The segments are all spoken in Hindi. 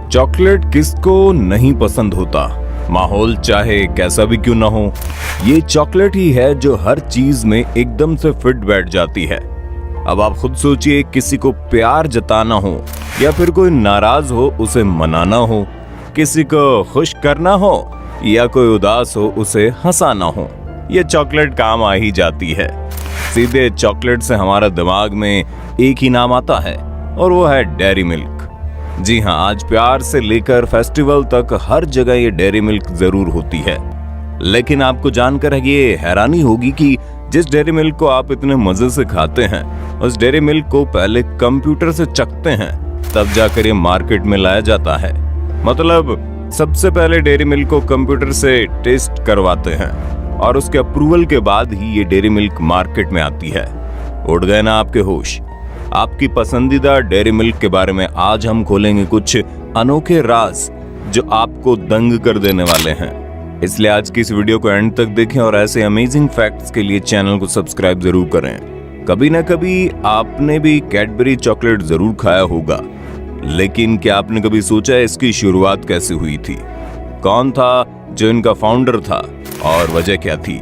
चॉकलेट किसको नहीं पसंद होता, माहौल चाहे कैसा भी क्यों ना हो। ये चॉकलेट ही है जो हर चीज में एकदम से फिट बैठ जाती है। अब आप खुद सोचिए, किसी को प्यार जताना हो या फिर कोई नाराज हो उसे मनाना हो, किसी को खुश करना हो या कोई उदास हो उसे हंसाना हो, ये चॉकलेट काम आ ही जाती है। सीधे चॉकलेट से हमारा दिमाग में एक ही नाम आता है और वो है डेयरी मिल्क। जी हाँ, आज प्यार से लेकर फेस्टिवल तक हर जगह ये डेयरी मिल्क जरूर होती है। लेकिन आपको जानकर ये हैरानी होगी कि जिस डेयरी मिल्क को आप इतने मजे से खाते हैं, उस डेयरी मिल्क को पहले कंप्यूटर से चखते हैं, तब जाकर ये मार्केट में लाया जाता है। मतलब सबसे पहले डेयरी मिल्क को कंप्यूटर से टेस्ट करवाते हैं और उसके अप्रूवल के बाद ही ये डेयरी मिल्क मार्केट में आती है। उड़ गए ना आपके होश? आपकी पसंदीदा डेयरी मिल्क के बारे में आज हम खोलेंगे कुछ अनोखे राज जो आपको दंग कर देने वाले हैं। इसलिए आज की इस वीडियो को एंड तक देखें और ऐसे अमेजिंग फैक्ट्स के लिए चैनल को सब्सक्राइब जरूर करें। कभी ना कभी आपने भी कैडबरी चॉकलेट जरूर खाया होगा, लेकिन क्या आपने कभी सोचा इसकी शुरुआत कैसे हुई थी? कौन था जो इनका फाउंडर था और वजह क्या थी?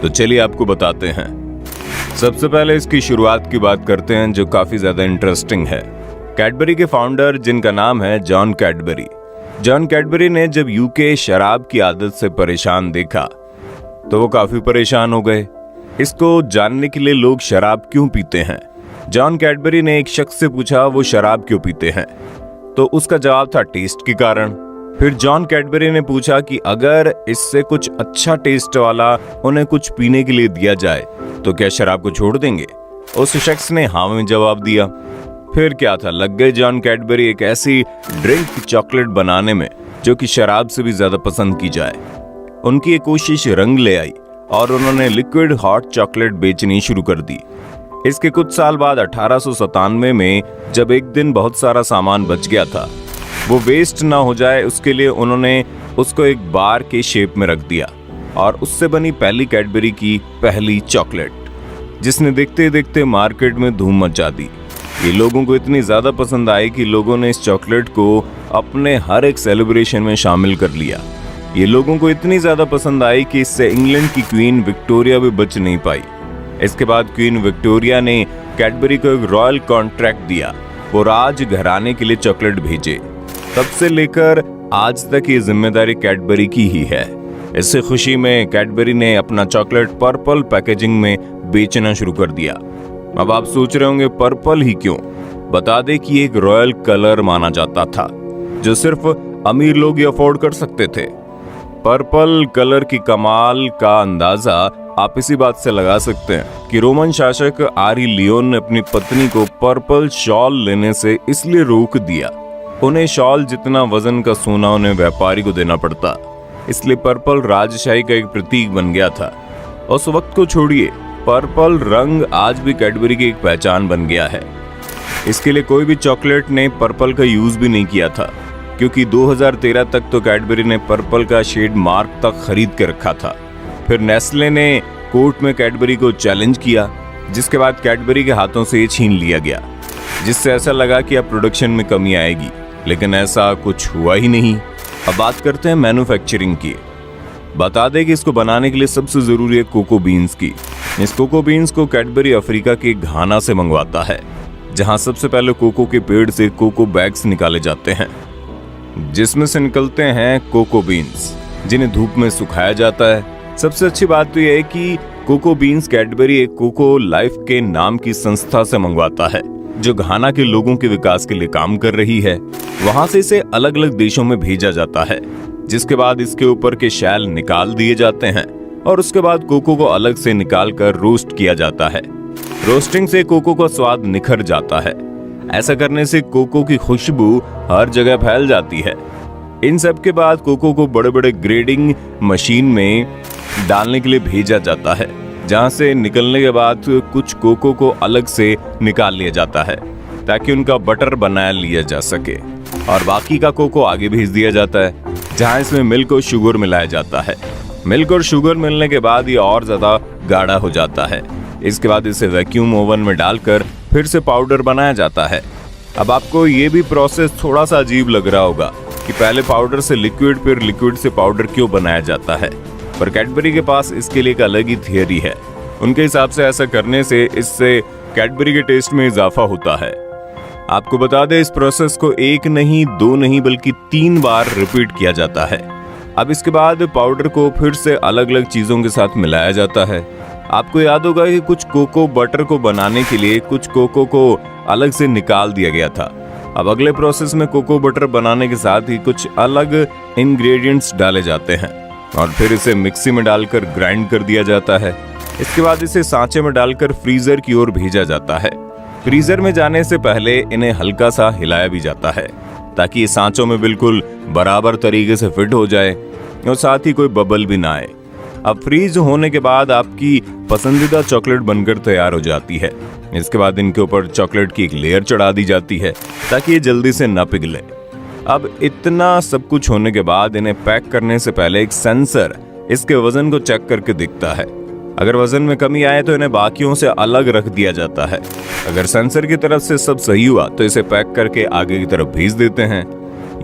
तो चलिए आपको बताते हैं। सबसे पहले इसकी शुरुआत की बात करते हैं, जो काफी ज्यादा इंटरेस्टिंग है। कैडबरी के फाउंडर, जिनका नाम है जॉन कैडबरी। जॉन कैडबरी ने जब यूके शराब की आदत से परेशान देखा तो वो काफी परेशान हो गए। इसको जानने के लिए लोग शराब क्यों पीते हैं, जॉन कैडबरी ने एक शख्स से पूछा वो शराब क्यों पीते हैं, तो उसका जवाब था टेस्ट के कारण। फिर जॉन कैडबरी ने पूछा कि अगर इससे कुछ अच्छा टेस्ट वाला उन्हें कुछ पीने के लिए दिया जाए तो क्या शराब को छोड़ देंगे? उस शख्स ने हाँ में जवाब दिया। फिर क्या था, लग गए जॉन कैडबरी एक ऐसी ड्रिंक चॉकलेट बनाने में जो कि शराब से भी ज्यादा पसंद की जाए। उनकी ये कोशिश रंग ले आई और उन्होंने लिक्विड हॉट चॉकलेट बेचनी शुरू कर दी। इसके कुछ साल बाद 1897 में जब एक दिन बहुत सारा सामान बच गया था, वो वेस्ट ना हो जाए उसके लिए उन्होंने उसको एक बार के शेप में रख दिया और उससे बनी पहली कैडबरी की पहली चॉकलेट, जिसने देखते देखते मार्केट में धूम मचा दी। ये लोगों को इतनी ज्यादा पसंद आई कि लोगों ने इस चॉकलेट को अपने हर एक सेलिब्रेशन में शामिल कर लिया। ये लोगों को इतनी ज्यादा पसंद आई कि इससे इंग्लैंड की क्वीन विक्टोरिया भी बच नहीं पाई। इसके बाद क्वीन विक्टोरिया ने कैडबरी को एक रॉयल कॉन्ट्रैक्ट दिया, वो राज घराने के लिए चॉकलेट भेजे। तब से लेकर आज तक ये जिम्मेदारी कैडबरी की ही है। इससे खुशी में कैडबरी ने अपना चॉकलेट पर्पल पैकेजिंग में बेचना शुरू कर दिया। अब आप सोच रहे होंगे पर्पल ही क्यों? बता दें कि एक रॉयल कलर माना जाता था जो सिर्फ अमीर लोग ही अफोर्ड कर सकते थे। पर्पल कलर की कमाल का अंदाजा आप इसी बात से लगा सकते हैं कि रोमन शासक आरी लियोन ने अपनी पत्नी को पर्पल शॉल लेने से इसलिए रोक दिया। उन्हें शॉल जितना वजन का सोना उन्हें व्यापारी को देना पड़ता, इसलिए पर्पल राजशाही का एक प्रतीक बन गया था। उस वक्त को छोड़िए, पर्पल रंग आज भी कैडबरी की एक पहचान बन गया है। इसके लिए कोई भी चॉकलेट ने पर्पल का यूज भी नहीं किया था, क्योंकि 2013 तक तो कैडबरी ने पर्पल का शेड मार्क तक खरीद के रखा था। फिर नेस्ले ने कोर्ट में कैडबरी को चैलेंज किया, जिसके बाद कैडबरी के हाथों से ये छीन लिया गया, जिससे ऐसा लगा कि अब प्रोडक्शन में कमी आएगी, लेकिन ऐसा कुछ हुआ ही नहीं। अब बात करते हैं मैन्युफैक्चरिंग की। बता दें कि इसको बनाने के लिए सबसे जरूरी है कोको बीन्स की। इस कोको बीन्स को कैडबरी अफ्रीका के घाना से मंगवाता है, जहां सबसे पहले कोको के पेड़ से कोको बैग्स निकाले जाते हैं, जिसमें से निकलते हैं कोको बीन्स, जिन्हें धूप में सुखाया जाता है। सबसे अच्छी बात तो यह है कि कोको बीन्स कैडबरी एक कोको लाइफ के नाम की संस्था से मंगवाता है, जो घाना के लोगों के विकास के लिए काम कर रही है। वहां से इसे अलग अलग देशों में भेजा जाता है, जिसके बाद इसके ऊपर के शैल निकाल दिए जाते हैं और उसके बाद कोको को अलग से निकाल कर रोस्ट किया जाता है। रोस्टिंग से कोको का स्वाद निखर जाता है। ऐसा करने से कोको की खुशबू हर जगह फैल जाती है। इन सब के बाद कोको को बड़े बड़े ग्रेडिंग मशीन में डालने के लिए भेजा जाता है, जहां से निकलने के बाद कुछ कोको को अलग से निकाल लिया जाता है ताकि उनका बटर बना लिया जा सके, और बाकी का कोको आगे भेज दिया जाता है, जहां इसमें मिल्क और शुगर मिलाया जाता है। मिल्क और शुगर मिलने के बाद ये और ज्यादा गाढ़ा हो जाता है। इसके बाद इसे वैक्यूम ओवन में डालकर फिर से पाउडर बनाया जाता है। अब आपको ये भी प्रोसेस थोड़ा सा अजीब लग रहा होगा कि पहले पाउडर से लिक्विड फिर लिक्विड से पाउडर क्यों बनाया जाता है, पर कैडबरी के पास इसके लिए एक अलग ही थियरी है। उनके हिसाब से ऐसा करने से इससे कैडबरी के टेस्ट में इजाफा होता है। आपको बता दें, इस प्रोसेस को 1 नहीं 2 नहीं बल्कि 3 बार रिपीट किया जाता है। अब इसके बाद पाउडर को फिर से अलग अलग चीजों के साथ मिलाया जाता है। आपको याद होगा कि कुछ कोको बटर को बनाने के लिए कुछ कोको को अलग से निकाल दिया गया था। अब अगले प्रोसेस में कोको बटर बनाने के साथ ही कुछ अलग इंग्रेडिएंट्स डाले जाते हैं और फिर इसे मिक्सी में डालकर ग्राइंड कर दिया जाता है। इसके बाद इसे सांचे में डालकर फ्रीजर की ओर भेजा जाता है। फ्रीजर में जाने से पहले इन्हें हल्का सा हिलाया भी जाता है ताकि ये सांचों में बिल्कुल बराबर तरीके से फिट हो जाए और साथ ही कोई बबल भी ना आए। अब फ्रीज होने के बाद आपकी पसंदीदा चॉकलेट बनकर तैयार हो जाती है। इसके बाद इनके ऊपर चॉकलेट की एक लेयर चढ़ा दी जाती है ताकि ये जल्दी से न पिघले। अब इतना सब कुछ होने के बाद इन्हें पैक करने से पहले एक सेंसर इसके वजन को चेक करके दिखता है। अगर वजन में कमी आए तो इन्हें बाकियों से अलग रख दिया जाता है। अगर सेंसर की तरफ से सब सही हुआ तो इसे पैक करके आगे की तरफ भेज देते हैं।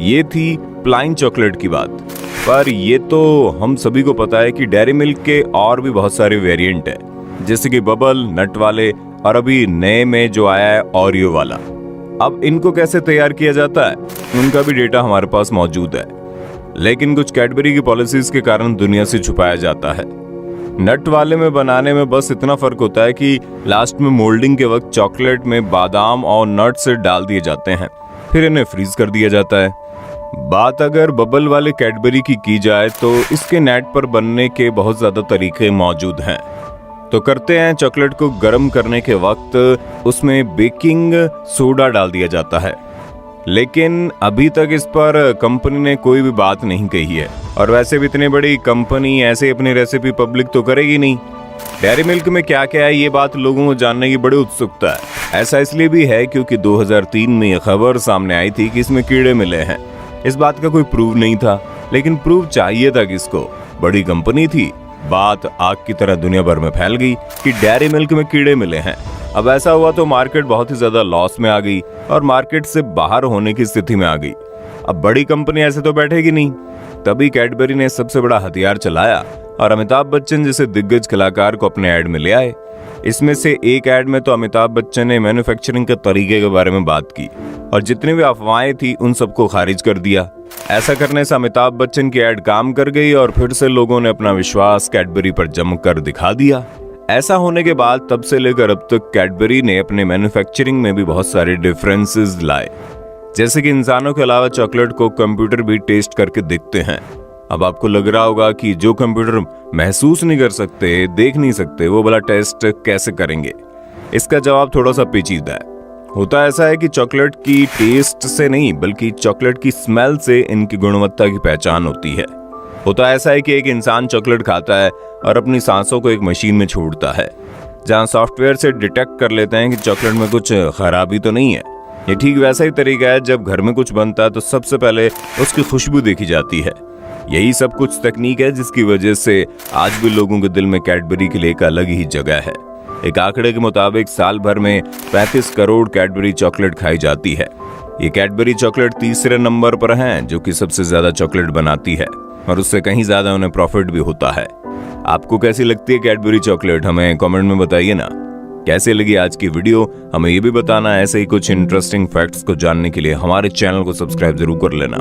ये थी प्लाइन चॉकलेट की बात। पर ये तो हम सभी को पता है कि डेयरी मिल्क के और भी बहुत सारे वेरिएंट हैं, जैसे कि बबल, नट वाले और अभी नए में जो आया है ओरियो वाला। अब इनको कैसे तैयार किया जाता है उनका भी डेटा हमारे पास मौजूद है, लेकिन कुछ कैडबरी की पॉलिसीज के कारण दुनिया से छुपाया जाता है। नट वाले में बनाने में बस इतना फर्क होता है कि लास्ट में मोल्डिंग के वक्त चॉकलेट में बादाम और नट्स डाल दिए जाते हैं, फिर इन्हें फ्रीज कर दिया जाता है। बात अगर बबल वाले कैडबरी की जाए तो इसके नेट पर बनने के बहुत ज्यादा तरीके मौजूद हैं। तो करते हैं, चॉकलेट को गर्म करने के वक्त उसमें बेकिंग सोडा डाल दिया जाता है, लेकिन अभी तक इस पर कंपनी ने कोई भी बात नहीं कही है। और वैसे भी इतनी बड़ी कंपनी ऐसे अपनी रेसिपी पब्लिक तो करेगी नहीं। डेयरी मिल्क में क्या क्या है ये बात लोगों को जानने की बड़ी उत्सुकता है। ऐसा इसलिए भी है क्योंकि 2003 में यह खबर सामने आई थी कि इसमें कीड़े मिले हैं। इस बात का कोई प्रूव नहीं था, लेकिन प्रूव चाहिए था किसको, बड़ी कंपनी थी। बात आग की तरह दुनिया भर में फैल गई कि डेयरी मिल्क में कीड़े मिले हैं। अब ऐसा हुआ तो मार्केट बहुत ही ज्यादा लॉस में आ गई और मार्केट से बाहर होने की स्थिति में आ गई। अब बड़ी कंपनी ऐसे तो बैठेगी नहीं। तभी कैडबरी ने सबसे बड़ा हथियार चलाया और अमिताभ बच्चन जैसे दिग्गज कलाकार को अपने ऐड में ले आए। इसमें से एक ऐड में तो अमिताभ बच्चन ने मैन्युफैक्चरिंग के तरीके के बारे में बात की और जितनी भी अफवाहें थी उन सबको खारिज कर दिया। ऐसा करने से अमिताभ बच्चन की ऐड काम कर गई और फिर से लोगों ने अपना विश्वास कैडबरी पर जमकर दिखा दिया। ऐसा होने के बाद तब से लेकर अब तक कैडबरी ने अपने मैन्युफैक्चरिंग में भी बहुत सारे डिफरेंसेस लाए, जैसे कि इंसानों के अलावा चॉकलेट को कंप्यूटर भी टेस्ट करके देखते हैं। अब आपको लग रहा होगा कि जो कंप्यूटर महसूस नहीं कर सकते, देख नहीं सकते, वो वाला टेस्ट कैसे करेंगे। इसका जवाब थोड़ा सा पेचीदा है। होता ऐसा है कि चॉकलेट की टेस्ट से नहीं बल्कि चॉकलेट की स्मेल से इनकी गुणवत्ता की पहचान होती है। होता ऐसा है कि एक इंसान चॉकलेट खाता है और अपनी सांसों को एक मशीन में छोड़ता है, जहां सॉफ्टवेयर से डिटेक्ट कर लेते हैं कि चॉकलेट में कुछ खराबी तो नहीं है। ये ठीक वैसा ही तरीका है, जब घर में कुछ बनता है तो सबसे पहले उसकी खुशबू देखी जाती है। यही सब कुछ तकनीक है जिसकी वजह से आज भी लोगों के दिल में कैडबरी के लिए एक अलग ही जगह है। एक आंकड़े के मुताबिक साल भर में 35 करोड़ कैडबरी चॉकलेट खाई जाती है। ये कैडबरी चॉकलेट तीसरे नंबर पर हैं, जो कि सबसे ज्यादा चॉकलेट बनाती है और उससे कहीं ज्यादा उन्हें प्रॉफिट भी होता है। आपको कैसी लगती है कैडबरी चॉकलेट, हमें कमेंट में बताइए ना। कैसे लगी आज की वीडियो हमें ये भी बताना। ऐसे ही कुछ इंटरेस्टिंग फैक्ट्स को जानने के लिए हमारे चैनल को सब्सक्राइब जरूर कर लेना।